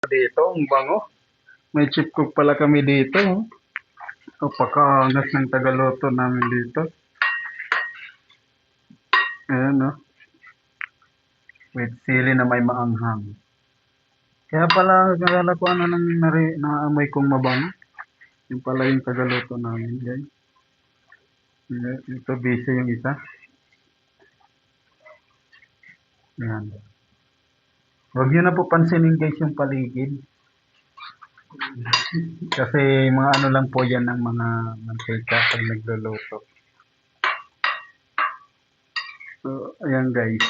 dito, ang bango. May chip cook pala kami dito. Napakaangas ng tagaluto namin dito. Ayan, no? With sili na may maanghang. Kaya pala, akala ko ano nang naamoy kong mabango. Yung pala yung tagaluto namin, guys. Ito, busy yung isa. Ayan. Huwag nyo na po pansinin, guys, yung paligid. Kasi mga ano lang po yan ng mga mantika pag nagluluto. So, ayan guys.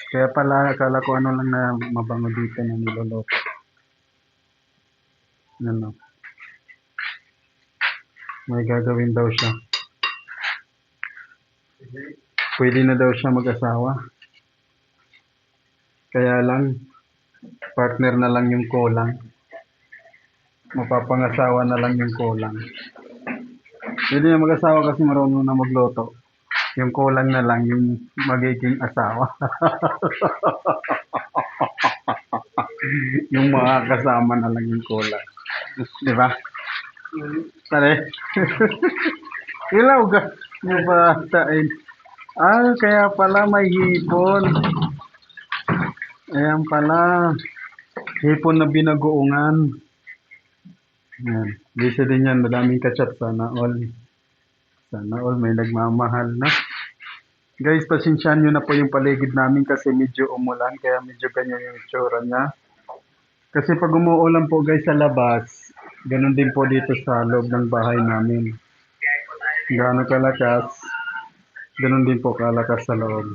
Kaya pala, akala ko ano lang na mabango dito na niluluto. Ano? May gagawin daw siya. Pwede na daw siya mag-asawa. Kaya lang, partner na lang yung kulang. Mapapangasawa na lang yung kulang. Pwede na mag-asawa kasi marunong na magluto. Yung kulang na lang yung magiging asawa. Yung mga kasama na lang yung kulang. Di ba? Tari. Ilaw ka. Mabatain. Ah, kaya pala may hipon. Ayan pala. Hipon na binagoongan. Ayan. Bisa din yan. Madaming kachat. Sana all. Sana all may nagmamahal na. Guys, pasensyahan nyo na po yung paligid namin kasi medyo umulan. Kaya medyo ganyan yung itsura niya. Kasi pag umuulan po guys sa labas, ganun din po dito sa loob ng bahay namin. Gaano kalakas, ganun din po kalakas sa loob.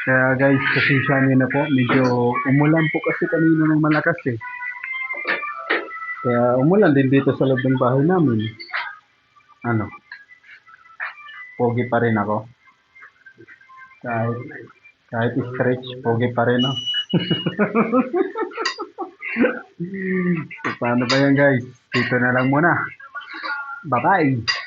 Kaya guys, pasensyahan nyo na po. Medyo umulan po kasi kanina ng malakas eh. Kaya umulan din dito sa loob ng bahay namin. Ano? Pogi pa rin ako. Kahit stretch, pogi pa rin ako. So, paano ba yan guys? Dito na lang muna. Bye-bye!